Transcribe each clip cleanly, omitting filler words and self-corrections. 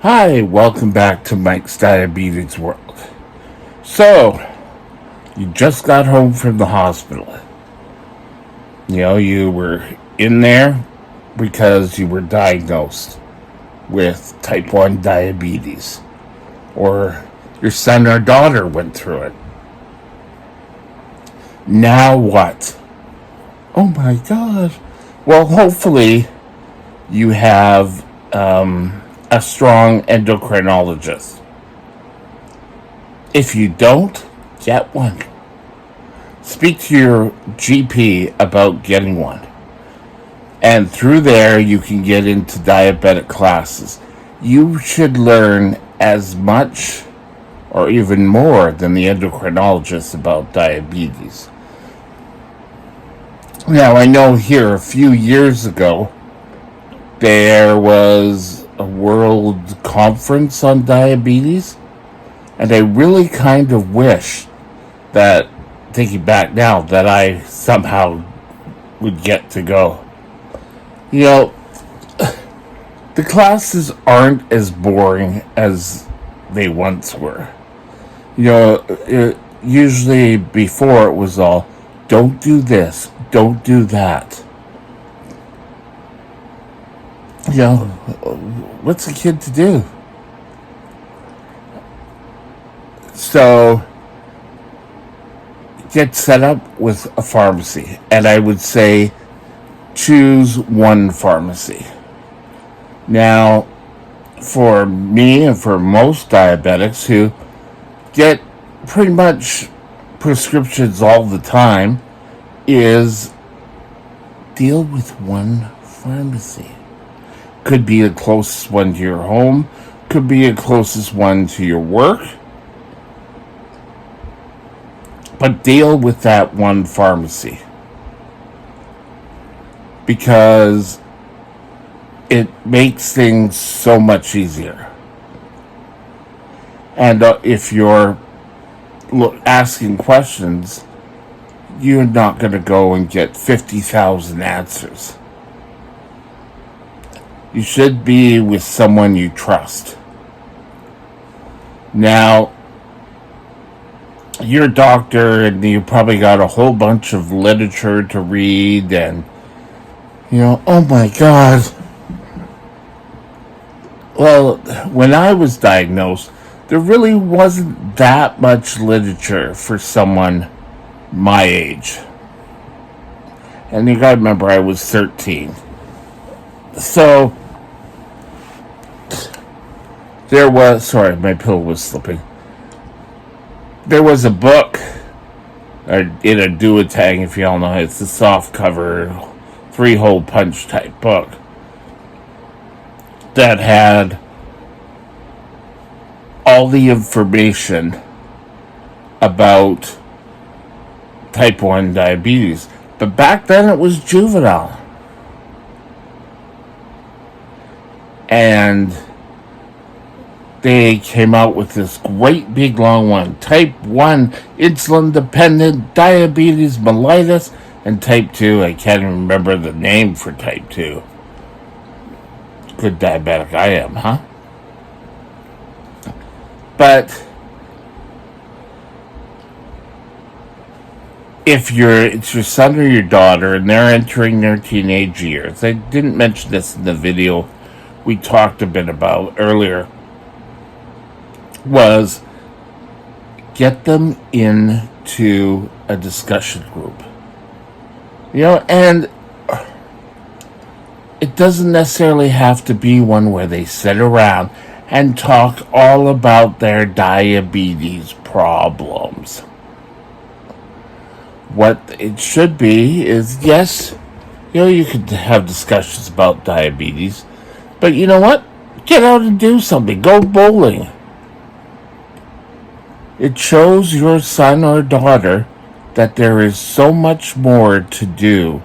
Hi, welcome back to Mike's Diabetes World. So, you just got home from the hospital. You were in there because you were diagnosed with type 1 diabetes, or your son or daughter went through it. Now what? Oh my God. Well, hopefully, you have a strong endocrinologist. If you don't, get one. Speak to your GP about getting one. And through there, you can get into diabetic classes. You should learn as much or even more than the endocrinologist about diabetes. Now, I know here a few years ago, there was a world conference on diabetes, and I really kind of wish that, thinking back now, that I somehow would get to go. You know, the classes aren't as boring as they once were. Usually before it was all, don't do this, don't do that. What's a kid to do? So, get set up with a pharmacy, and I would say choose one pharmacy. Now, for me and for most diabetics who get pretty much prescriptions all the time, is deal with one pharmacy. Could be the closest one to your home, could be the closest one to your work, but deal with that one pharmacy, because it makes things so much easier. And if you're asking questions, you're not going to go and get 50,000 answers. You should be with someone you trust. Now, you're a doctor and you probably got a whole bunch of literature to read, and oh my God. Well, when I was diagnosed, there really wasn't that much literature for someone my age. And you gotta remember, I was 13. So, there was, sorry, my pillow was slipping. There was a book, in a Duotang, if you all know, it's a soft cover, 3-hole punch type book, that had all the information about type 1 diabetes. But back then it was juvenile. And they came out with this great big long one. Type 1 insulin dependent diabetes mellitus, and type 2, I can't even remember the name for type 2. Good diabetic I am, huh? But if it's your son or your daughter and they're entering their teenage years, I didn't mention this in the video we talked a bit about earlier, was get them into a discussion group. And it doesn't necessarily have to be one where they sit around and talk all about their diabetes problems. What it should be is, yes, you could have discussions about diabetes, but you know what? Get out and do something. Go bowling. It shows your son or daughter that there is so much more to do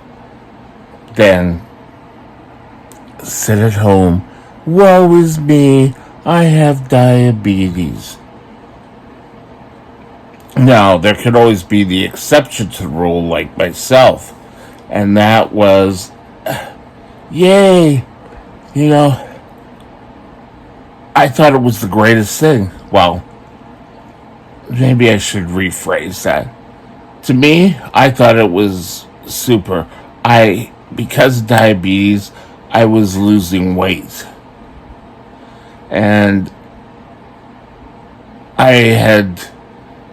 than sit at home. Woe is me, I have diabetes. Now, there could always be the exception to the rule, like myself, and that was, yay, I thought it was the greatest thing. Well, maybe I should rephrase that. To me, I thought it was super. Because of diabetes, I was losing weight. And I had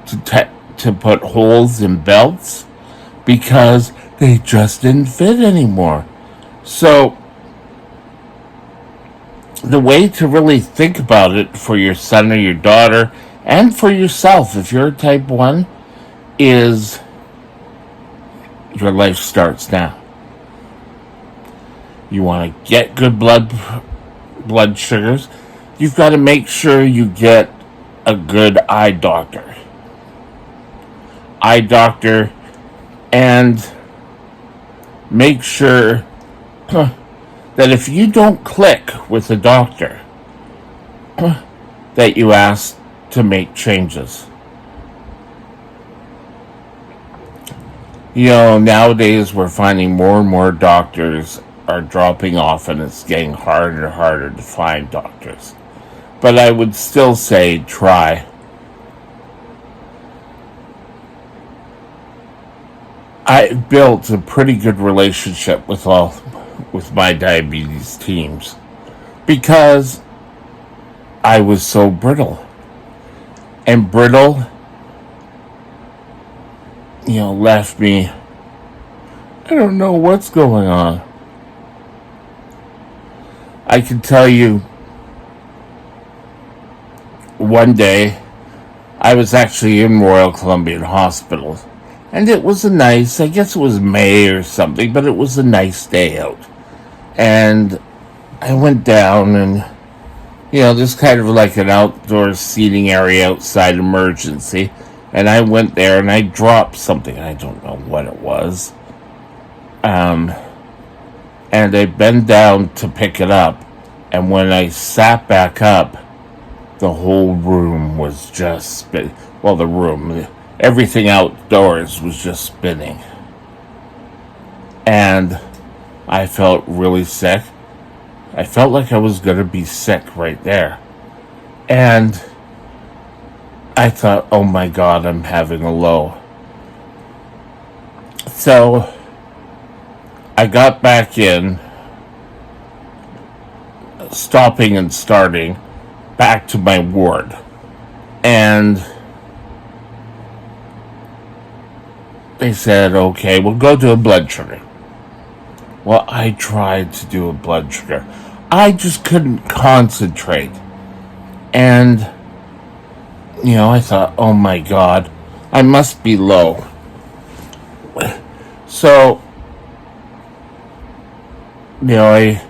to put holes in belts because they just didn't fit anymore. So, the way to really think about it for your son or your daughter and for yourself, if you're a type 1, is your life starts now. You want to get good blood sugars. You've got to make sure you get a good eye doctor. And make sure that if you don't click with the doctor, that you ask to make changes. Nowadays we're finding more and more doctors are dropping off, and it's getting harder and harder to find doctors. But I would still say try. I built a pretty good relationship with my diabetes teams because I was so brittle. And brittle, left me, I don't know what's going on. I can tell you, one day, I was actually in Royal Columbian Hospital. And it was I guess it was May or something, but it was a nice day out. And I went down and, there's kind of like an outdoor seating area outside emergency. And I went there and I dropped something. I don't know what it was. And I bent down to pick it up. And when I sat back up, the whole room was just spinning. Well, everything outdoors was just spinning. And I felt really sick. I felt like I was going to be sick right there. And I thought, oh my God, I'm having a low. So I got back in, stopping and starting, back to my ward. And they said, okay, we'll go do a blood sugar. Well, I tried to do a blood sugar. I just couldn't concentrate. And, I thought, oh my God, I must be low. So, I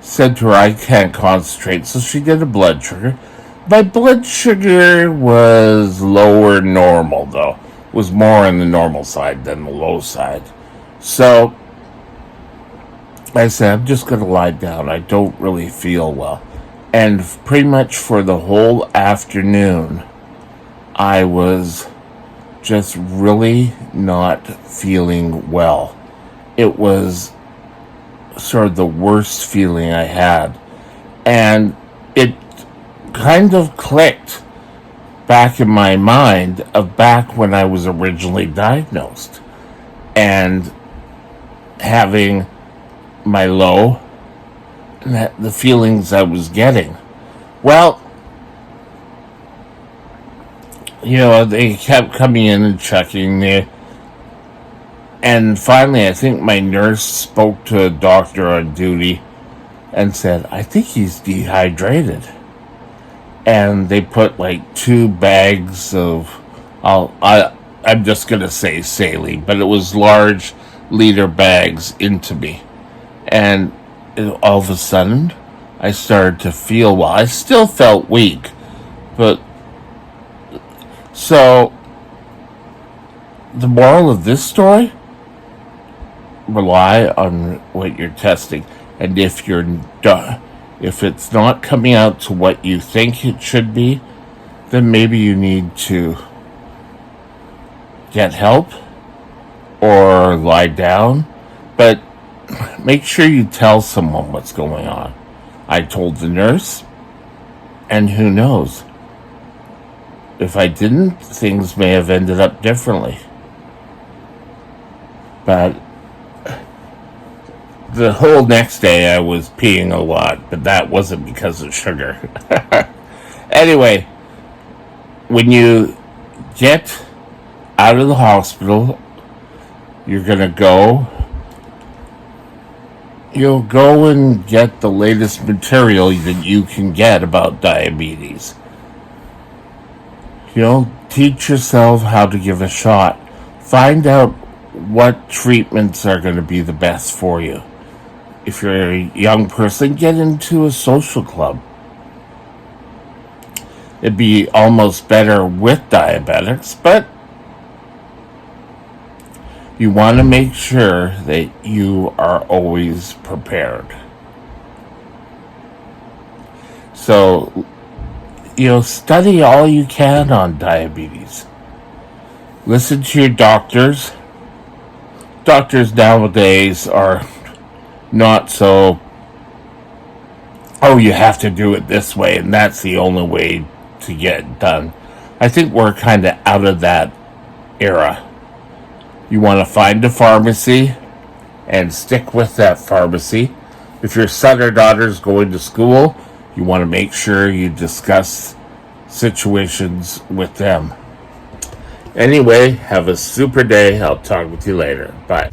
said to her, I can't concentrate. So she did a blood sugar. My blood sugar was lower normal, though. It was more on the normal side than the low side. So I said, I'm just going to lie down. I don't really feel well. And pretty much for the whole afternoon, I was just really not feeling well. It was sort of the worst feeling I had. And it kind of clicked back in my mind of back when I was originally diagnosed and having my low and the feelings I was getting. Well, they kept coming in and checking me. And finally, I think my nurse spoke to a doctor on duty and said, I think he's dehydrated. And they put like 2 bags of, I'm just going to say saline, but it was large liter bags into me. And all of a sudden, I started to feel well. I still felt weak, but so the moral of this story, rely on what you're testing. And if it's not coming out to what you think it should be, then maybe you need to get help or lie down. But make sure you tell someone what's going on. I told the nurse, And who knows? If I didn't, things may have ended up differently. But the whole next day I was peeing a lot, but that wasn't because of sugar. Anyway, when you get out of the hospital, you're going to you'll go and get the latest material that you can get about diabetes. Teach yourself how to give a shot. Find out what treatments are going to be the best for you. If you're a young person, get into a social club. It'd be almost better with diabetics, but you want to make sure that you are always prepared. So, study all you can on diabetes. Listen to your doctors. Doctors nowadays are not so, oh, you have to do it this way, and that's the only way to get it done. I think we're kind of out of that era. You want to find a pharmacy and stick with that pharmacy. If your son or daughter is going to school, you want to make sure you discuss situations with them. Anyway, have a super day. I'll talk with you later. Bye.